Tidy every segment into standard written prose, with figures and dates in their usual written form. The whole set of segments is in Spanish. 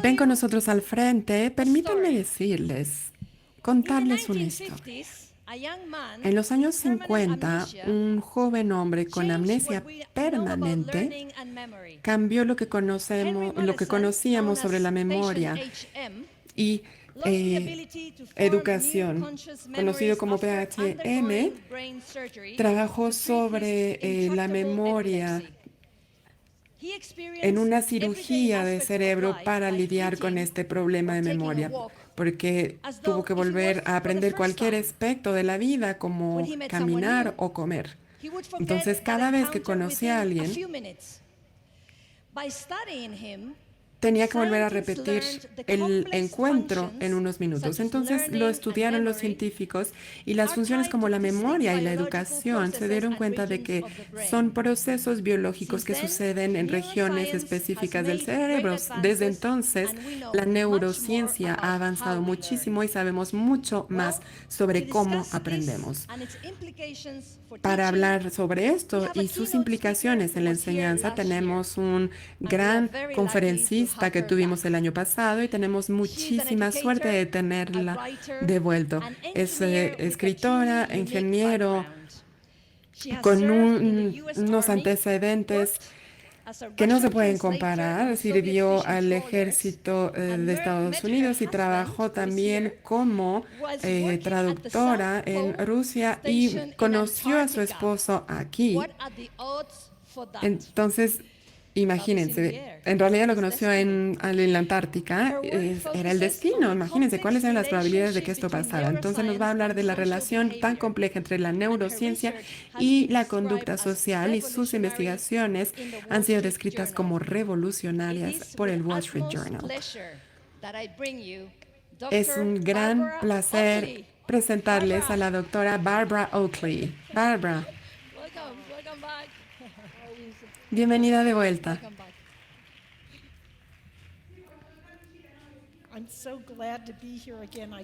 Ven con nosotros al frente. Permítanme decirles, contarles una historia. En los años 50, un joven hombre con amnesia permanente cambió lo que conocíamos sobre la memoria y educación, conocido como PHM. Trabajó sobre la memoria en una cirugía de cerebro para lidiar con este problema de memoria, porque tuvo que volver a aprender cualquier aspecto de la vida, como caminar o comer. Entonces, cada vez que conocía a alguien, tenía que volver a repetir el encuentro en unos minutos. Entonces lo estudiaron los científicos y las funciones como la memoria y la educación se dieron cuenta de que son procesos biológicos que suceden en regiones específicas del cerebro. Desde entonces, la neurociencia ha avanzado muchísimo y sabemos mucho más sobre cómo aprendemos. Para hablar sobre esto y sus implicaciones en la enseñanza, tenemos un gran conferencista que tuvimos el año pasado y tenemos muchísima suerte de tenerla de vuelta. Es escritora, ingeniero, con unos antecedentes que no se pueden comparar. Sirvió al ejército de Estados Unidos y trabajó también como traductora en Rusia y conoció a su esposo aquí. Entonces, imagínense, en realidad lo conoció en la Antártica, era el destino. Imagínense cuáles eran las probabilidades de que esto pasara. Entonces nos va a hablar de la relación tan compleja entre la neurociencia y la conducta social, y sus investigaciones han sido descritas como revolucionarias por el Wall Street Journal. Es un gran placer presentarles a la doctora Barbara Oakley. Barbara, bienvenida de vuelta.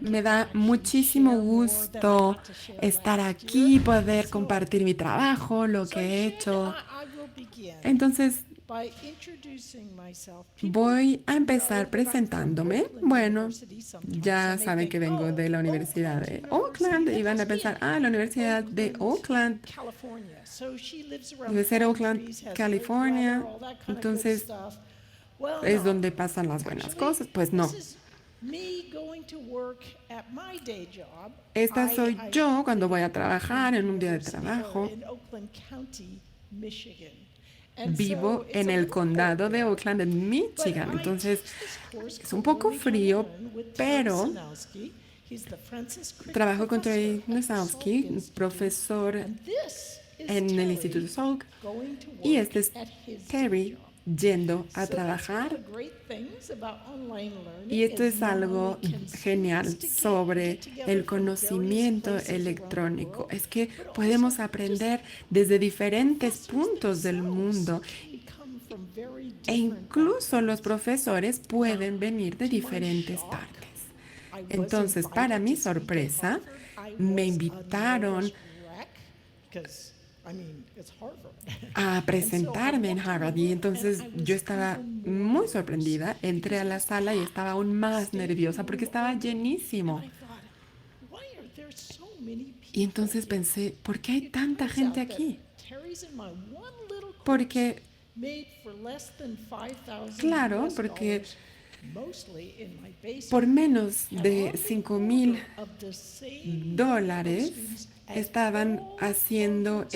Me da muchísimo gusto estar aquí, poder compartir mi trabajo, lo que he hecho. Entonces, voy a empezar presentándome. Bueno, ya saben que vengo de la Universidad de Oakland y van a pensar, la Universidad de Oakland debe ser Oakland, California. Entonces, es donde pasan las buenas cosas. Pues no. Esta soy yo cuando voy a trabajar en un día de trabajo. Vivo en el condado de Oakland, en Michigan. Entonces, es un poco frío, pero trabajo con Terry Nosowski, profesor en el Instituto Salk, y este es Terry yendo a trabajar. Y esto es algo genial sobre el conocimiento electrónico. Es que podemos aprender desde diferentes puntos del mundo e incluso los profesores pueden venir de diferentes partes. Entonces, para mi sorpresa, me invitaron a presentarme en Harvard, y entonces yo estaba muy sorprendida, entré a la sala y estaba aún más nerviosa porque estaba llenísimo. Y entonces pensé, ¿por qué hay tanta gente aquí? Porque, claro, porque por menos de $5,000 estaban haciendo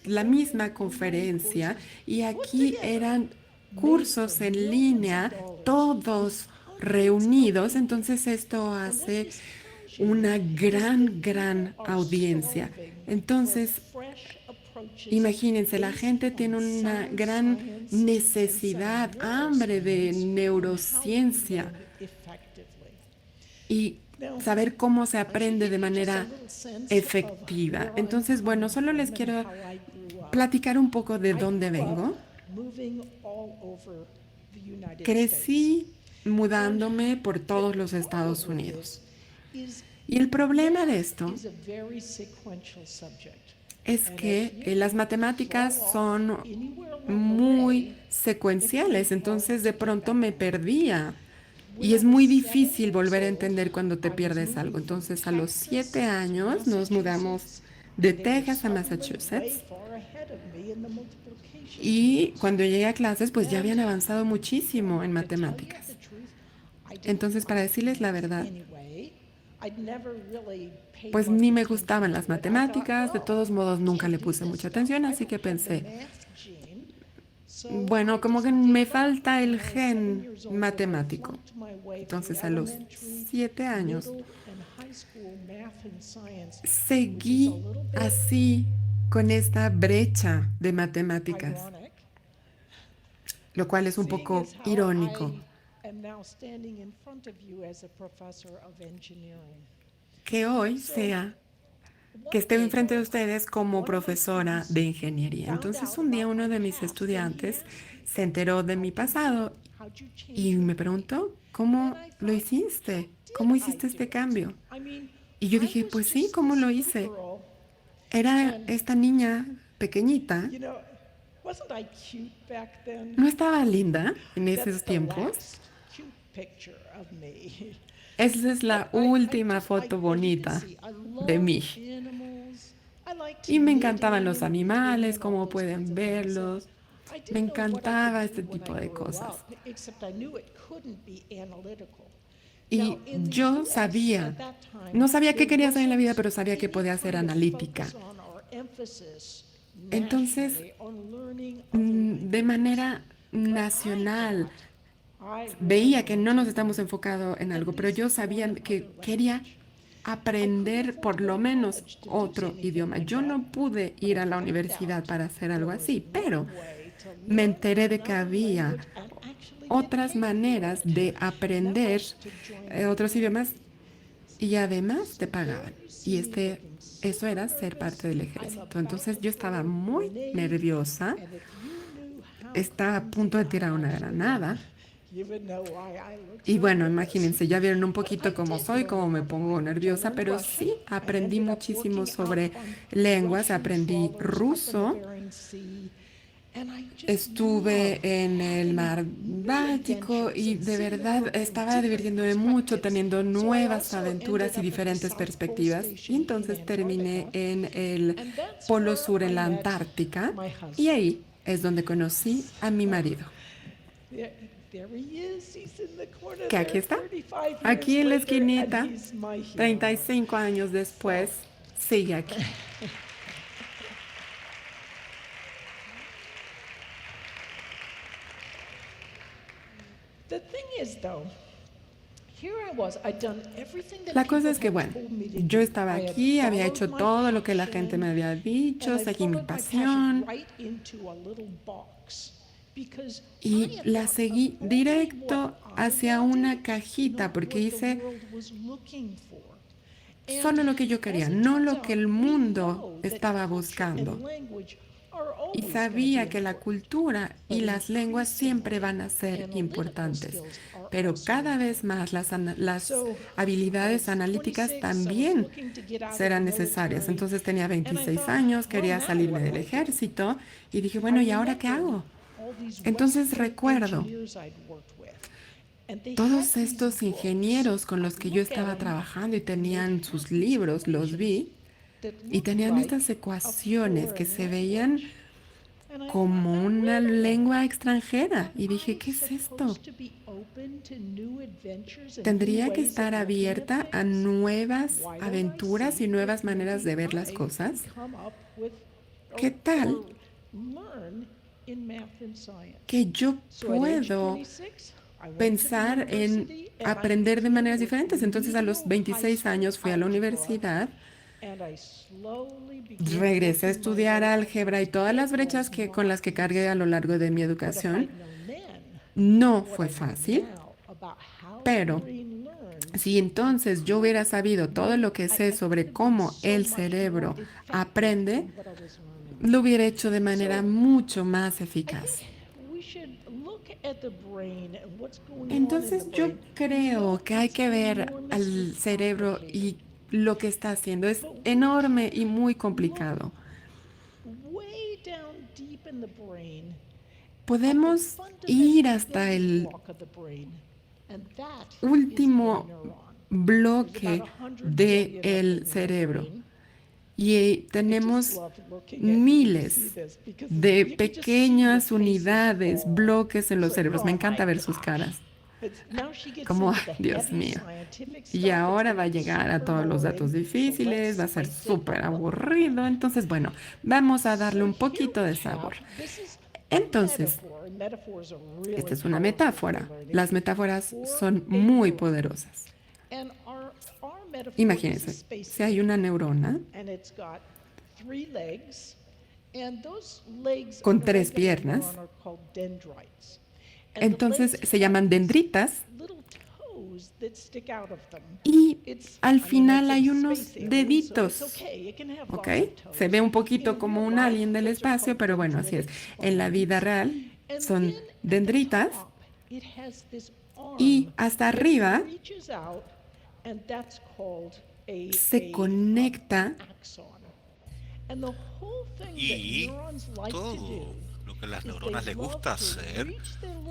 la misma conferencia, y aquí eran cursos en línea, todos reunidos. Entonces esto hace una gran audiencia. Entonces, imagínense, la gente tiene una gran necesidad, hambre de neurociencia y saber cómo se aprende de manera efectiva. Entonces, bueno, solo les quiero platicar un poco de dónde vengo. Crecí mudándome por todos los Estados Unidos. Y el problema de esto es que las matemáticas son muy secuenciales, entonces de pronto me perdía. Y es muy difícil volver a entender cuando te pierdes algo. Entonces, a los 7 años nos mudamos de Texas a Massachusetts. Y cuando llegué a clases, pues ya habían avanzado muchísimo en matemáticas. Entonces, para decirles la verdad, pues ni me gustaban las matemáticas, de todos modos nunca le puse mucha atención, así que pensé, bueno, como que me falta el gen matemático. Entonces, a los 7 años seguí así con esta brecha de matemáticas, lo cual es un poco irónico, que hoy sea que esté enfrente de ustedes como profesora de ingeniería. Entonces, un día uno de mis estudiantes se enteró de mi pasado y me preguntó, ¿cómo lo hiciste? ¿Cómo hiciste este cambio? Y yo dije, pues sí, ¿cómo lo hice? Era esta niña pequeñita. ¿No estaba linda en esos tiempos? Esa es la última foto bonita de mí. Y me encantaban los animales, como pueden verlos. Me encantaba este tipo de cosas. Y yo sabía, no sabía qué quería hacer en la vida, pero sabía que podía ser analítica. Entonces, de manera nacional, veía que no nos estamos enfocando en algo, pero yo sabía que quería aprender por lo menos otro idioma. Yo no pude ir a la universidad para hacer algo así, pero me enteré de que había otras maneras de aprender otros idiomas y además te pagaban. Y eso era ser parte del ejército. Entonces yo estaba muy nerviosa, estaba a punto de tirar una granada. Y bueno, imagínense, ya vieron un poquito cómo soy, cómo me pongo nerviosa, pero sí aprendí muchísimo sobre lenguas, aprendí ruso, estuve en el mar Báltico y de verdad estaba divirtiéndome mucho, teniendo nuevas aventuras y diferentes perspectivas. Y entonces terminé en el Polo Sur, en la Antártica, y ahí es donde conocí a mi marido. Que aquí está, aquí en la esquinita, 35 años después, sigue aquí. La cosa es que, bueno, yo estaba aquí, había hecho todo lo que la gente me había dicho, seguí mi pasión y la seguí directo hacia una cajita porque hice solo lo que yo quería, no lo que el mundo estaba buscando. Y sabía que la cultura y las lenguas siempre van a ser importantes, pero cada vez más las habilidades analíticas también serán necesarias. Entonces tenía 26 años, quería salirme del ejército y dije, bueno, ¿y ahora qué hago? Entonces recuerdo todos estos ingenieros con los que yo estaba trabajando y tenían sus libros, los vi, y tenían estas ecuaciones que se veían como una lengua extranjera. Y dije, ¿qué es esto? Tendría que estar abierta a nuevas aventuras y nuevas maneras de ver las cosas. ¿Qué tal que yo puedo pensar en aprender de maneras diferentes? Entonces a los 26 años fui a la universidad, regresé a estudiar álgebra y todas las brechas con las que cargué a lo largo de mi educación. No fue fácil, pero si entonces yo hubiera sabido todo lo que sé sobre cómo el cerebro aprende, lo hubiera hecho de manera mucho más eficaz. Entonces yo creo que hay que ver al cerebro y lo que está haciendo. Es enorme y muy complicado. podemos ir hasta el último bloque del cerebro y tenemos miles de pequeñas unidades, bloques en los cerebros. Me encanta ver sus caras. Como, "Ay, Dios mío". Y ahora va a llegar a todos los datos difíciles, va a ser súper aburrido. Entonces, bueno, vamos a darle un poquito de sabor. Entonces, esta es una metáfora. Las metáforas son muy poderosas. Imagínense, si hay una neurona con 3 piernas, entonces se llaman dendritas y al final hay unos deditos, ¿ok? Se ve un poquito como un alien del espacio, pero bueno, así es. En la vida real son dendritas y hasta arriba se conecta. Y todo lo que a las neuronas les gusta hacer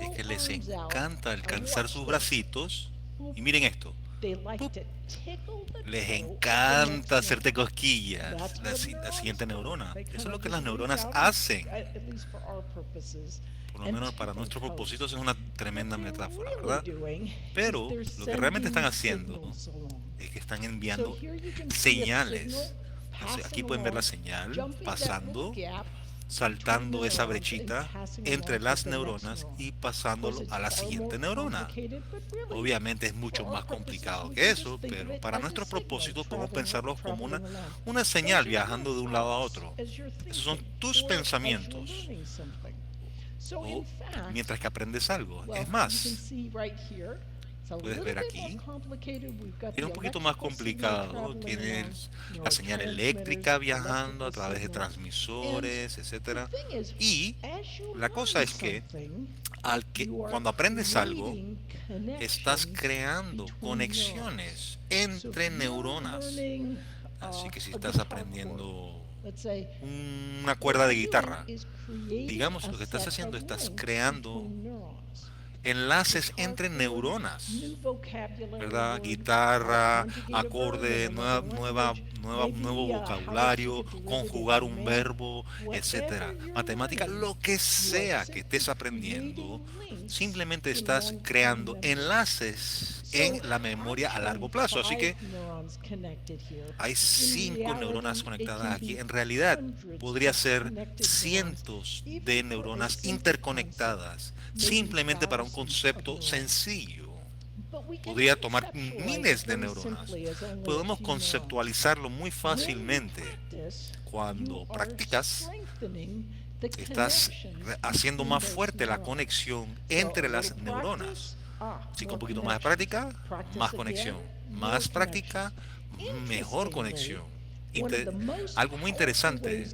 es que les encanta alcanzar sus bracitos. Y miren esto. ¡Pup! Les encanta hacerte cosquillas. La siguiente neurona. Eso es lo que las neuronas hacen. Por lo menos para nuestros propósitos es una tremenda metáfora, ¿verdad? Pero lo que realmente están haciendo es que están enviando señales. Aquí pueden ver la señal pasando, saltando esa brechita entre las neuronas y pasándolo a la siguiente neurona. Obviamente es mucho más complicado que eso, pero para nuestros propósitos podemos pensarlo como una señal viajando de un lado a otro. Esos son tus pensamientos. O mientras que aprendes algo. Es más, puedes ver aquí, es un poquito más complicado. Tienes la señal eléctrica viajando a través de transmisores, etcétera. Y la cosa es que, cuando aprendes algo, estás creando conexiones entre neuronas. Así que si estás aprendiendo una cuerda de guitarra, digamos, lo que estás haciendo, estás creando enlaces entre neuronas, ¿verdad? Guitarra, acorde, nuevo vocabulario, conjugar un verbo, etcétera. Matemática, lo que sea que estés aprendiendo, simplemente estás creando enlaces en la memoria a largo plazo. Así que hay 5 neuronas conectadas aquí. En realidad, podría ser cientos de neuronas interconectadas, simplemente para un concepto sencillo. Podría tomar miles de neuronas. Podemos conceptualizarlo muy fácilmente. Cuando practicas, estás haciendo más fuerte la conexión entre las neuronas. Así que un poquito más de práctica, más conexión. Más práctica, mejor conexión. Algo muy interesante,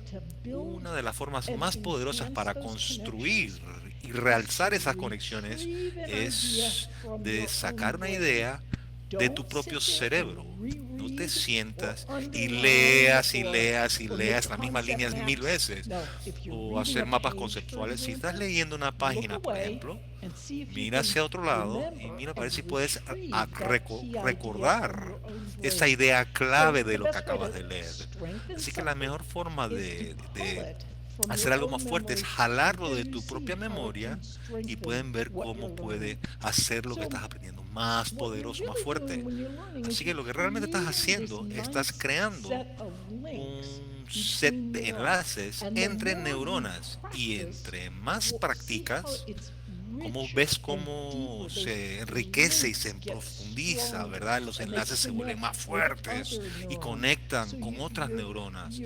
una de las formas más poderosas para construir y realzar esas conexiones es de sacar una idea de tu propio cerebro. No te sientas y leas y leas y leas las mismas líneas 1000 veces o hacer mapas conceptuales. Si estás leyendo una página, por ejemplo, mira hacia otro lado y mira para ver si puedes recordar esa idea clave de lo que acabas de leer. Así que la mejor forma de hacer algo más fuerte es jalarlo de tu propia memoria y pueden ver cómo puede hacer lo que estás aprendiendo más poderoso, más fuerte. Así que lo que realmente estás haciendo, estás creando un set de enlaces entre neuronas y entre más practicas, como ves cómo se enriquece y se profundiza, ¿verdad? Los enlaces se vuelven más fuertes y conectan con otras neuronas.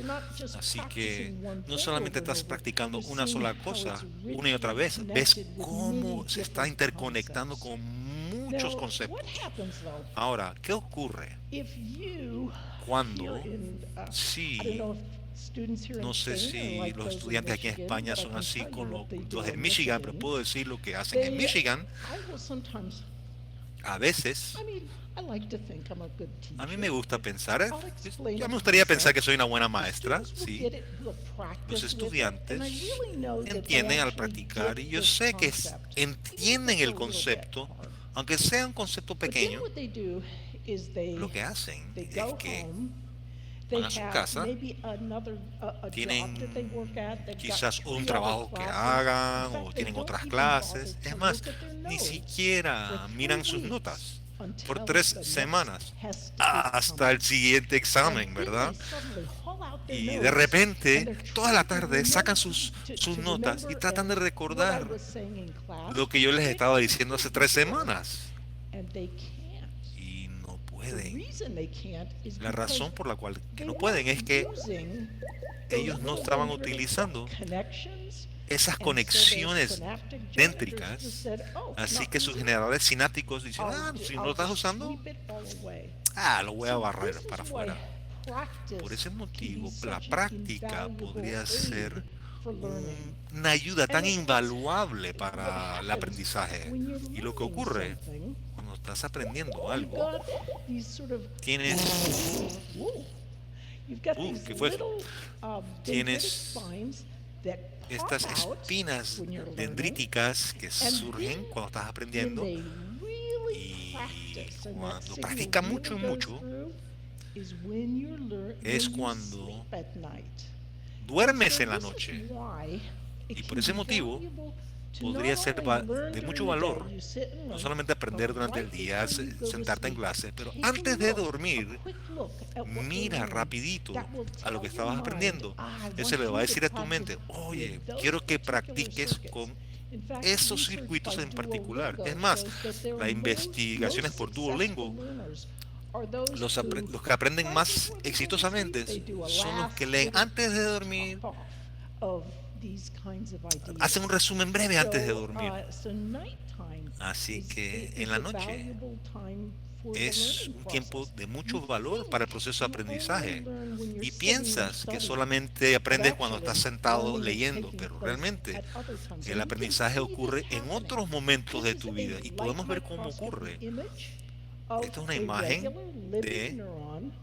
Así que no solamente estás practicando una sola cosa una y otra vez, ves cómo se está interconectando con muchos conceptos. Ahora, ¿qué ocurre cuando, si no sé si los estudiantes aquí en España son así con los de Michigan, pero puedo decir lo que hacen en Michigan? A veces, I like to think I'm a good a mí teacher. me gusta pensar, I'll explain ya it me to gustaría myself. pensar que soy una buena The maestra, students will ¿sí? get it, will Los practice with it, and I estudiantes really know that they entienden al actually practicar y get yo this sé que concept, even if entienden it's a el little bit concepto, hard. aunque sea un concepto But then pequeño. what they do is Lo they que hacen they es go que home. They van a su have casa, maybe another a job that they work at. tienen They've got quizás un 3 other trabajo que classes. In hagan o fact, they tienen don't otras even bother clases. to Es más, look at their ni notes for siquiera 3 miran sus weeks notas por until 3 the next semanas test is hasta el coming. siguiente And examen, then they ¿verdad? suddenly haul out their Y de notes and repente, they're toda la trying to tarde remember sacan sus to notas y remember tratan de what I recordar was saying in class, lo que yo les which they estaba already diciendo hace did 3 before, semanas. and they can't. Y no The pueden. reason they can't is La because razón por la cual que they no pueden es weren't que using ellos those no little estaban dendritic utilizando connections, esas and so their conexiones synaptic generators just déntricas, said, "Oh, así not que sus using it. generadores sinápticos dicen, si no lo I'll estás just usando, sweep it all away." lo voy a So barrer this para is why afuera. Por ese practice can be motivo, la such an práctica invaluable podría ser aid for learning. una ayuda tan And invaluable what para el happens aprendizaje. when you're Y lo que learning ocurre something, cuando estás aprendiendo you've algo, got these sort of tienes, whoa, you've got these ¿qué fue eso? little dendritic Tienes spines that pop estas out espinas when you're learning, dendríticas que and surgen then cuando estás when aprendiendo they really y practice and that cuando signal practicas really mucho y goes mucho, through is when es when you cuando sleep at night. duermes So en la this is noche. why it Y can por ese be motivo valuable to podría not ser only learn de during mucho the day, valor you sit and no learn, solamente aprender but durante el right día, before you go to sentarte en sleep, clase, pero take a antes de look, dormir, a quick look at what you mira learned. rapidito That will a lo tell que your estabas mind, aprendiendo. I Eso want le va a you decir to a tu mente, practice oye, with those quiero que particular practiques circuits. con In fact, esos research circuitos by en particular. Duolingo Es más, shows that their las investigaciones most por successful Duolingo, learners are those los, who, los que aprenden right más before they go to sleep, exitosamente they do a son los last que leen little antes de dormir, top off of these kinds of ideas. hacen un resumen breve antes de So, dormir. so nighttime Así que en is la a noche valuable time for the es learning un tiempo process. de mucho You valor para el think proceso de you only aprendizaje. learn when you're Y sitting or piensas que studying, solamente but aprendes cuando actually estás sentado learning is leyendo, taking pero place realmente at other times. el And you can aprendizaje see this ocurre en happening. otros momentos de This tu is vida a y light podemos ver cómo microscopy ocurre. image of Esta es una a imagen regular living de neuron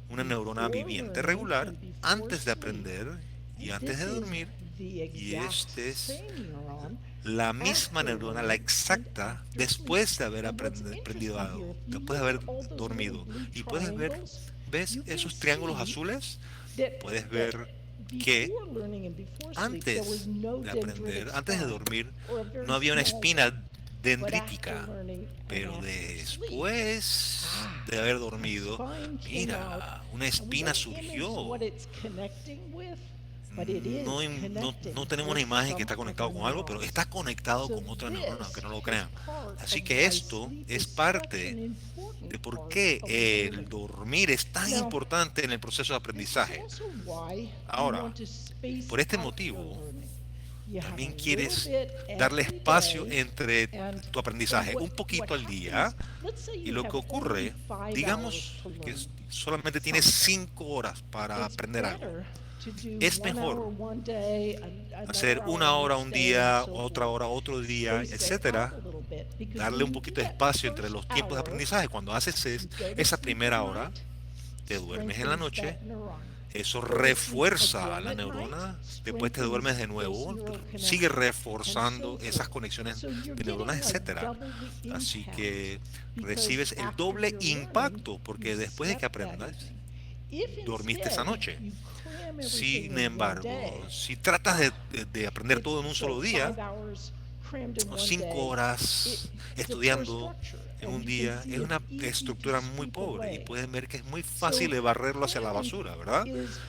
una neurona before viviente learning regular and before antes de sleep. aprender y And antes this de is dormir. the Y exact este es same neuron la misma after neurona, la learning and exacta, after después sleep. de haber And what's aprendido interesting algo, here, if you después de look haber at all those dormido. little blue Y puedes ver, triangles, ¿ves you can esos triángulos see azules? that Puedes ver que before learning and before sleep, there was antes no de dendritic aprender, antes de spine, dormir, or a very no había una small espina one. But after dendrítica. learning and Pero after sleep, después de haber dormido, a spine came out, mira, una and we espina don't image surgió. what it's connecting with, but it is No, connecting no tenemos una with imagen que some está conectado other con algo, pero neurons. está conectado So con otra neurona, aunque no lo this crean. is part Así of que why esto sleep es is such parte an important de por part qué of el learning. dormir es tan Now, importante en el proceso de this is aprendizaje. also why you Ahora, want to space por este out your motivo, learning. You have a también little quieres bit darle every espacio day, entre and tu aprendizaje, un what poquito al happens, día, let's say y you lo have que ocurre, only 5 hours digamos to que learn solamente tienes something. 5 horas para It's aprender algo. better to do Es 1 mejor hour one day, hacer another hour una hora next un day, and día, so otra forth. hora otro día, Space it etcétera. out a little bit, because Darle when un you poquito do de that espacio entre first los tiempos de hour, aprendizaje. Cuando haces you go to esa sleep primera at hora, night, te duermes en la strengthens noche, that neuron. eso Go to sleep refuerza a again la at neurona, night, después te duermes de strengthens those nuevo, neural sigue connections, and reforzando so esas forth. conexiones So you're de getting neuronas, like etcétera. double the Así impact, que because recibes el after doble your learning, impacto, porque you después de que slept that aprendas, evening. If dormiste esa instead noche. you cram everything Sin in one embargo, day, si tratas de aprender todo en un solo día, 5 hours crammed in o one 5 day, horas it's a poor estudiando structure, en and un you can día, see es una it's easy to estructura muy sweep pobre y away. pueden ver que es muy So fácil de barrerlo hacia la cramming basura, ¿verdad? is,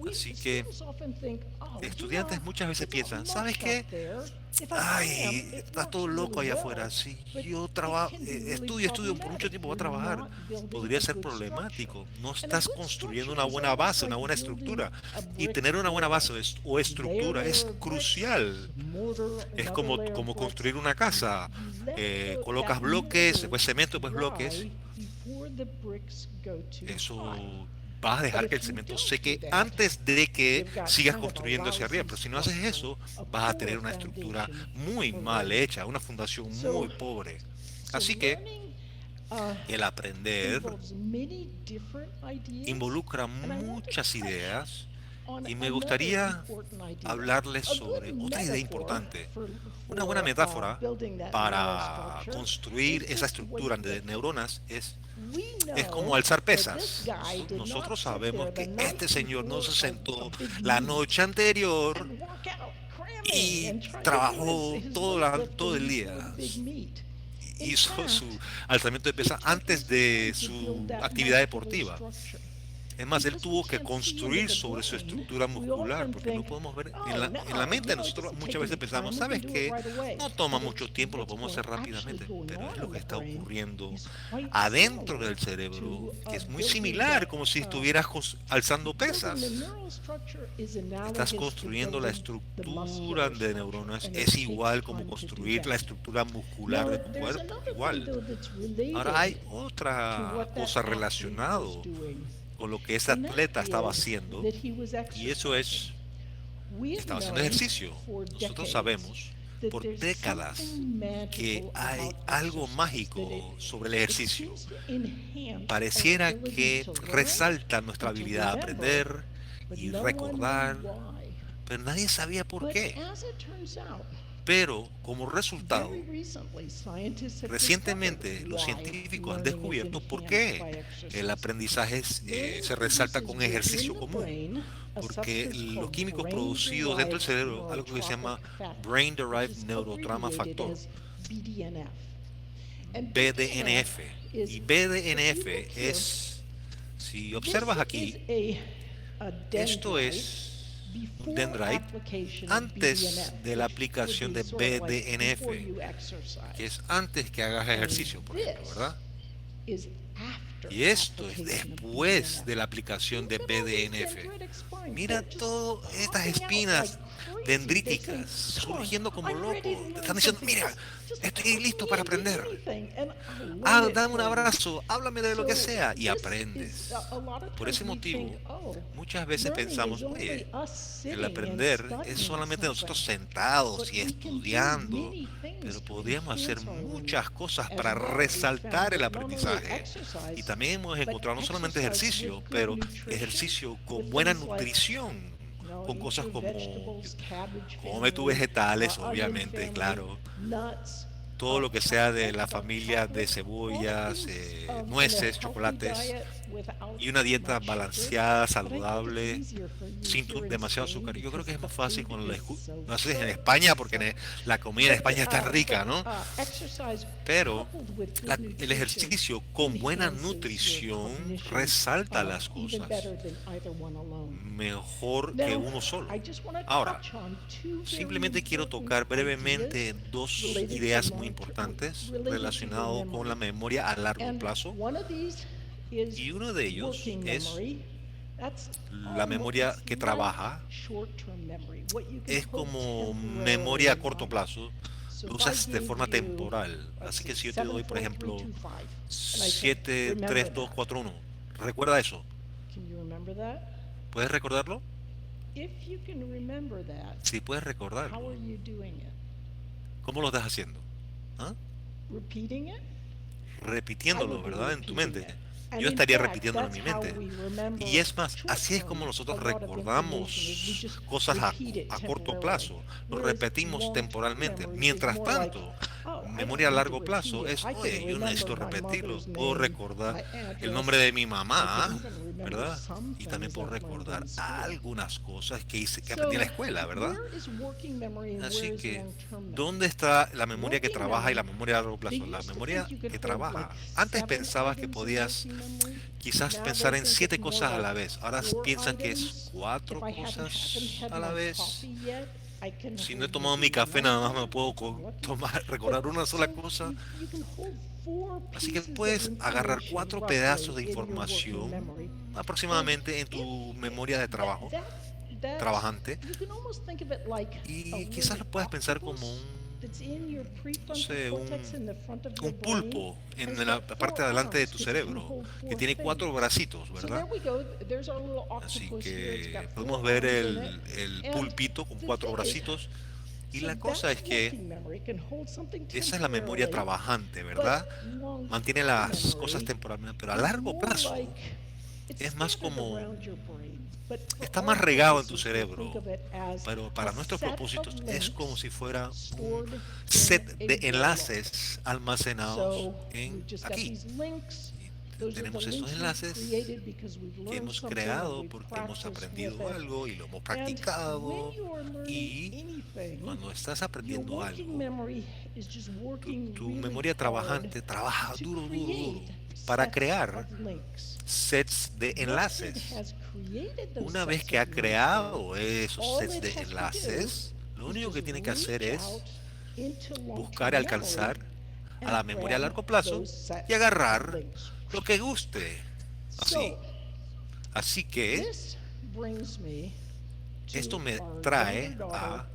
Así que students often think, oh, estudiantes muchas veces there's not piensan, ¿sabes much qué? up there. If I cram, Ay, it está works todo loco really allá well. afuera. Si But yo it trabajo, can be really estudio por mucho problematic. tiempo, voy a You're trabajar. not building Podría a ser good structure. problemático. No And a estás good construyendo structure una is buena almost base, una like buena building estructura. a Y brick tener una buena base wall. o estructura Layer es of bricks, crucial. mortar, Es another layer of como bricks. construir una casa. You let Colocas that bloques, mortar después cemento, después bloques. dry before the bricks go too Eso high. vas a dejar But que if el you cemento don't seque do that, antes de que you've got sigas kind of a construyendo hacia arriba. lousy Pero si no haces structure, eso, a vas a poor tener una estructura foundation muy for mal learning. hecha, una fundación So, muy pobre. so Así que learning El aprender involves many different ideas, involucra and I want to muchas touch ideas on y me another gustaría important idea. hablarles A sobre good otra idea metaphor importante. for Una buena metáfora building that neural para structure construir is esa just estructura weightlifting. de neuronas We es como know alzar that this pesas. guy did not Nosotros sit sabemos there the que night este señor no before se a sentó big la meet noche anterior and walk out cramming y and try to do trabajó his todo el weightlifting día. before the big meet. In Hizo su fact, alzamiento de he pesas took antes his de time to build su that actividad muscular deportiva. structure. Es más, él Because we tuvo que can't see into construir the sobre su brain, estructura we muscular, often porque no think, podemos ver oh, en la no, mente de it nosotros doesn't muchas take veces any pensamos, time, we ¿sabes can do qué? it right away. No toma But mucho tiempo, lo what's podemos hacer actually rápidamente, going pero es on lo in que the está brain ocurriendo is quite adentro similar del cerebro, to que es muy building similar, that, como si estuvieras alzando building the pesas. neural structure is Estás analogous to construyendo la building the estructura muscular de structure, neuronas, and it es takes igual como time to do construir la that. estructura muscular Now, de tu there's cuerpo, another thing igual. though that's Ahora hay related to otra what that cosa athlete was relacionado doing, con lo que ese and that atleta estaba is haciendo, that he was y eso exercising. es, We have estaba haciendo known ejercicio. for Nosotros decades sabemos that por there's décadas something que magical hay about algo exercise, mágico that it sobre el ejercicio. seems to enhance Pareciera our ability que to learn resalta nuestra and to habilidad de remember, aprender but y no one recordar, knew why. pero nadie sabía por But qué. as it turns out, Pero como resultado, very recently, scientists have recientemente discovered los why científicos han learning is descubierto por enhanced by qué exercise. el aprendizaje Learning se resalta produces con ejercicio within the común. brain a Porque substance los called químicos producidos dentro del brain-derived cerebro, algo que se llama neurotropic factor, Brain which Derived is Neurotransfer abbreviated Factor, as BDNF. And BDNF. is, Y if you BDNF look here, es, si observas this aquí, is a esto dendrite es before un dendrite application of antes BDNF, de la which aplicación would be de sort of like BDNF, before you exercise. que es antes que hagas ejercicio, por ejemplo, This ¿verdad? is after Y esto es application of después BDNF. de la aplicación de Look at all these BDNF. dendritic spines. Mira They're just todas estas popping out espinas like crazy. dendríticas They're saying, "Come on, surgiendo como I'm locos. ready to Te learn están diciendo, something. mira, Just estoy talk listo to para me, give me aprender. anything, and I'll Ah, learn it dame un for you." abrazo, háblame de lo que So sea y this aprendes. is a lot of Por times ese we motivo, think, oh, muchas veces learning pensamos, is only oye, us sitting el and aprender studying es solamente nosotros something. sentados But y we can do estudiando, many things pero to podríamos hacer enhance our learning muchas cosas as para well. We resaltar found el that not only aprendizaje. exercise, Y también hemos but encontrado no solamente exercise ejercicio, with good pero nutrition, ejercicio con with buena things like, nutrición, con eat cosas your como vegetables, cabbage come tus family, vegetales, onion obviamente, family, claro. nuts, Todo lo que sea de la chocolate, familia de cebollas, nueces, chocolates, y una dieta balanceada, saludable, sin demasiado azúcar. Yo creo que es más fácil cuando lo haces en España, porque la comida en España está rica, ¿no? Pero el ejercicio con buena nutrición resalta las cosas mejor que uno solo. Ahora, simplemente quiero tocar brevemente dos ideas muy importantes relacionadas con la memoria a largo plazo. Y uno de ellos es la memoria que trabaja, es como memoria a corto plazo, lo usas de forma temporal. Así que si yo te doy, por ejemplo, 7, 3, 2, 4, 1, ¿recuerda eso? ¿Puedes recordarlo? Si puedes recordarlo, ¿cómo lo estás haciendo? ¿Ah? Repitiéndolo, ¿verdad? En tu mente. Yo estaría repitiéndolo en mi mente. Y es más, así es como nosotros recordamos cosas a corto plazo. Lo repetimos temporalmente. Mientras tanto, memoria a largo plazo es, oye, yo necesito repetirlo. Puedo recordar el nombre de mi mamá, ¿verdad? Y también puedo recordar algunas cosas que hice, que aprendí en la escuela, ¿verdad? Así que, ¿dónde está la memoria que trabaja y la memoria a largo plazo? La memoria que trabaja. Antes pensabas que podías quizás pensar en 7 cosas a la vez. Ahora piensan que es 4 cosas a la vez. Si no he tomado mi café, nada más me puedo recordar una sola cosa. Así que puedes agarrar 4 pedazos de información aproximadamente en tu memoria de trabajo, trabajante, y quizás lo puedas pensar como no sé, un pulpo en la parte de adelante de tu cerebro que tiene 4 bracitos, ¿verdad? Así que podemos ver el pulpito con 4 bracitos. Y la cosa es que esa es la memoria trabajante, ¿verdad? Mantiene las cosas temporalmente, pero a largo plazo es más como, está más regado en tu cerebro, pero para nuestros propósitos es como si fuera un set de enlaces almacenados en aquí. Y tenemos estos enlaces que hemos creado porque hemos aprendido algo y lo hemos practicado. Y cuando estás aprendiendo algo, tu memoria trabajante trabaja duro, duro, duro para crear sets de enlaces. Una vez que ha creado esos sets de enlaces, lo único que tiene que hacer es buscar y alcanzar a la memoria a largo plazo y agarrar lo que guste. Así. Así que esto me trae a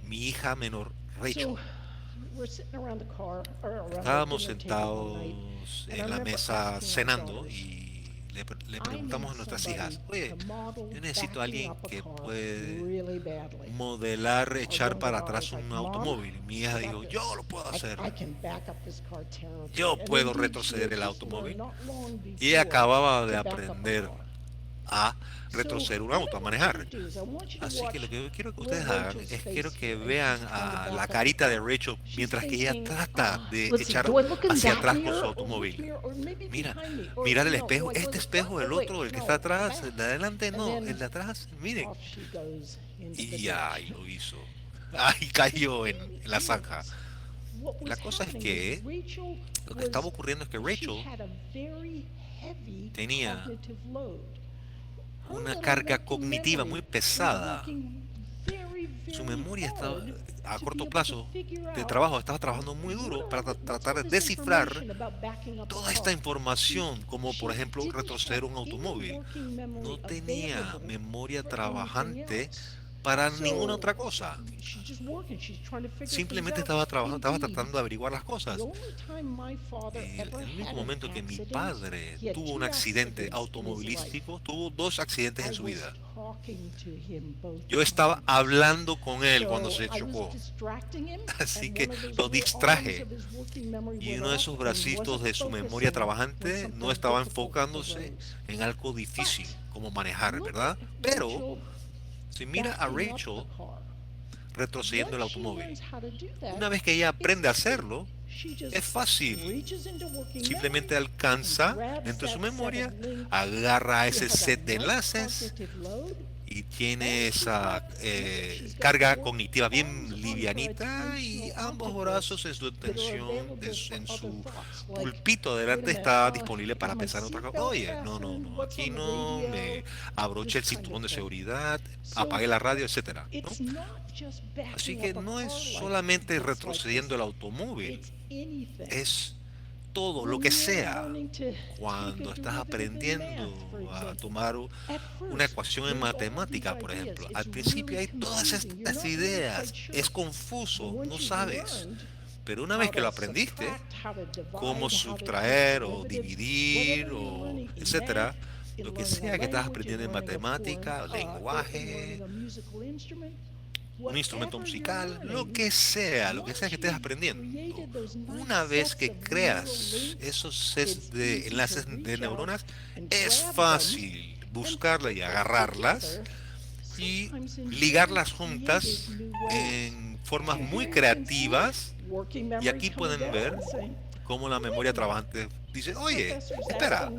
mi hija menor, Rachel. Estábamos sentados en la mesa cenando y le preguntamos a nuestras hijas, oye, yo necesito a alguien que puede modelar, echar para atrás un automóvil. Mi hija dijo, yo lo puedo hacer. Yo puedo retroceder el automóvil. Y ella acababa de aprender a retroceder un auto, a manejar. Así que lo que yo quiero que ustedes hagan es quiero que vean a la carita de Rachel mientras que ella trata de echar hacia atrás con su automóvil. Mira, mira el espejo, este espejo, el otro, el que está atrás, el de adelante no, el de atrás, miren. Y ay, lo hizo. Ay, cayó en la zanja. La cosa es que lo que estaba ocurriendo es que Rachel tenía una carga cognitiva muy pesada. Su memoria estaba a corto plazo de trabajo, estaba trabajando muy duro para tratar de descifrar toda esta información, como por ejemplo retroceder un automóvil. No tenía memoria trabajante para ninguna otra cosa. Simplemente estaba trabajando, estaba tratando de averiguar las cosas. El único momento que mi padre tuvo un accidente automovilístico, tuvo dos accidentes en su vida. Yo estaba hablando con él cuando se chocó, así que lo distraje. Y uno de esos bracitos de su memoria trabajante no estaba enfocándose en algo difícil, como manejar, ¿verdad? Pero si mira a Rachel retrocediendo el automóvil, una vez que ella aprende a hacerlo, es fácil. Simplemente alcanza dentro de su memoria, agarra ese set de enlaces y tiene esa carga cognitiva bien livianita y ambos brazos en su tensión, en su pulpito adelante está disponible para pensar en otra cosa. Oye, no, aquí no me abroche el cinturón de seguridad, apague la radio, etcétera, ¿no? Así que no es solamente retrocediendo el automóvil, es todo lo que sea. Cuando estás aprendiendo a tomar una ecuación en matemática, por ejemplo, al principio hay todas estas ideas, es confuso, no sabes. Pero una vez que lo aprendiste, cómo subtraer o dividir o etcétera, lo que sea que estás aprendiendo en matemática, lenguaje, un instrumento musical, lo que sea que estés aprendiendo. Una vez que creas esos sets de enlaces de neuronas, es fácil buscarlas y agarrarlas y ligarlas juntas en formas muy creativas. Y aquí pueden ver cómo la memoria trabajante dice, oye, espera,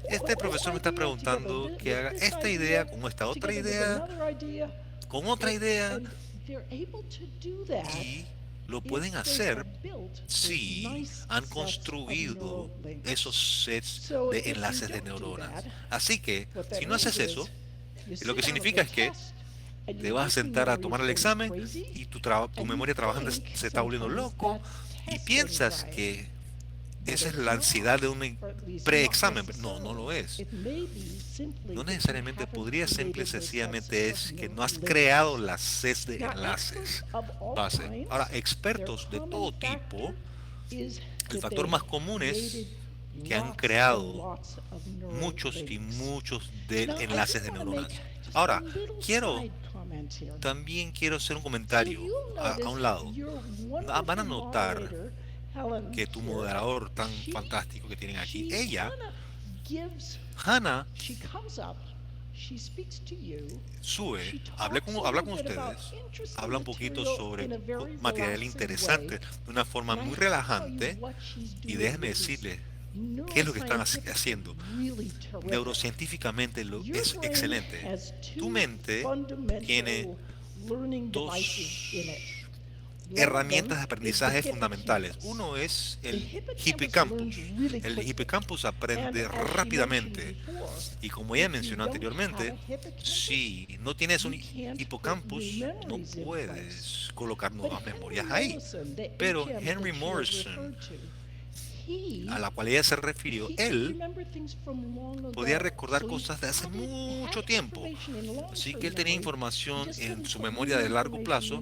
este profesor me está preguntando que haga esta idea con esta otra idea, con otra idea, y lo pueden hacer si han construido esos sets de enlaces de neuronas. Así que, si no haces eso, lo que significa es que te vas a sentar a tomar el examen y tu memoria trabajante se está volviendo loco y piensas que esa es la ansiedad de un preexamen. No, no lo es. No necesariamente podría simple y sencillamente es que no has creado las sets de enlaces base. Ahora, expertos de todo tipo, el factor más común es que han creado muchos y muchos de enlaces de neuronas. Ahora, también quiero hacer un comentario a un lado. Van a notar que tu moderador tan fantástico que tienen aquí, Hannah, sube, habla con ustedes, habla un poquito sobre material interesante de una forma muy relajante y déjenme decirles qué es lo que están haciendo. Neurocientíficamente es excelente. Tu mente tiene dos herramientas de aprendizaje fundamentales. Uno es el hippocampus. El hippocampus aprende rápidamente. Y como ya mencionó anteriormente, si no tienes un hippocampus, no puedes colocar nuevas memorias ahí. Pero Henry Morrison, a la cual ella se refirió, él podía recordar cosas de hace mucho tiempo. Así que él tenía información en su memoria de largo plazo,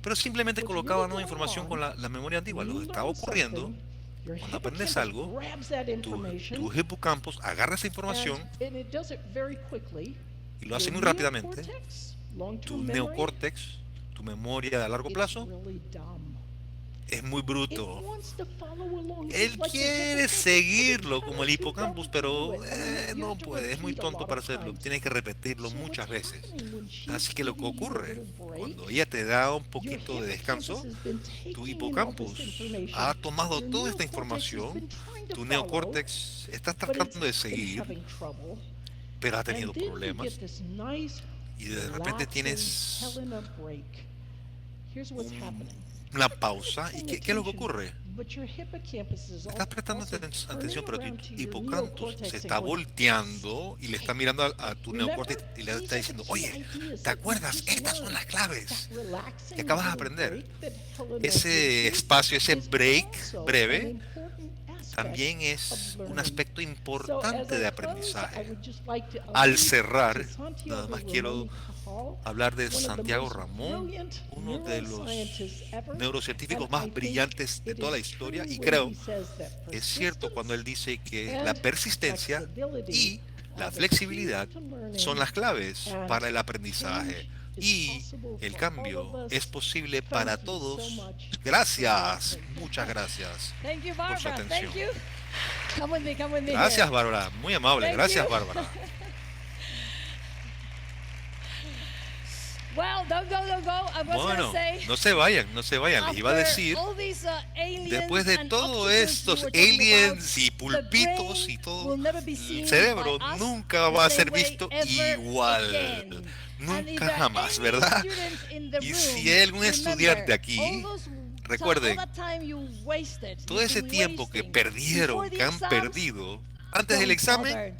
pero simplemente colocaba nueva información con la memoria antigua. Lo que estaba ocurriendo, cuando aprendes algo, tu hippocampus agarra esa información y lo hace muy rápidamente. Tu neocórtex, tu memoria a largo plazo, es muy bruto. Él quiere seguirlo como el hippocampus, pero no puede, es muy tonto para hacerlo. Tiene que repetirlo muchas veces. Así que lo que ocurre, cuando ella te da un poquito de descanso, tu hippocampus ha tomado toda esta información, tu neocórtex está tratando de seguir, pero ha tenido problemas, y de repente tienes una pausa. ¿Y qué es lo que ocurre? Estás prestando atención, pero tu hippocampus se está volteando y le está mirando a tu neocórtex y le está diciendo, oye, ¿te acuerdas? Estas son las claves que acabas de aprender. Ese espacio, ese break breve, también es un aspecto importante de aprendizaje. Al cerrar, nada más quiero hablar de Santiago Ramón, uno de los neurocientíficos más brillantes de toda la historia, y creo es cierto cuando él dice que la persistencia y la flexibilidad son las claves para el aprendizaje y el cambio es posible para todos. Gracias, muchas gracias por su atención. Gracias, Bárbara, muy amable. Gracias, Bárbara. Bueno, no se vayan, no se vayan. Les iba a decir, después de todos estos aliens y pulpitos y todo, el cerebro nunca va a ser visto igual. Nunca jamás, ¿verdad? Y si hay algún estudiante aquí, recuerden, todo ese tiempo que perdieron, que han perdido antes del examen,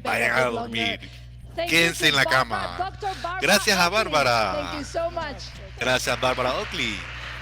vayan a dormir. Quédense en la cama. Gracias a Bárbara. Gracias, Bárbara Oakley.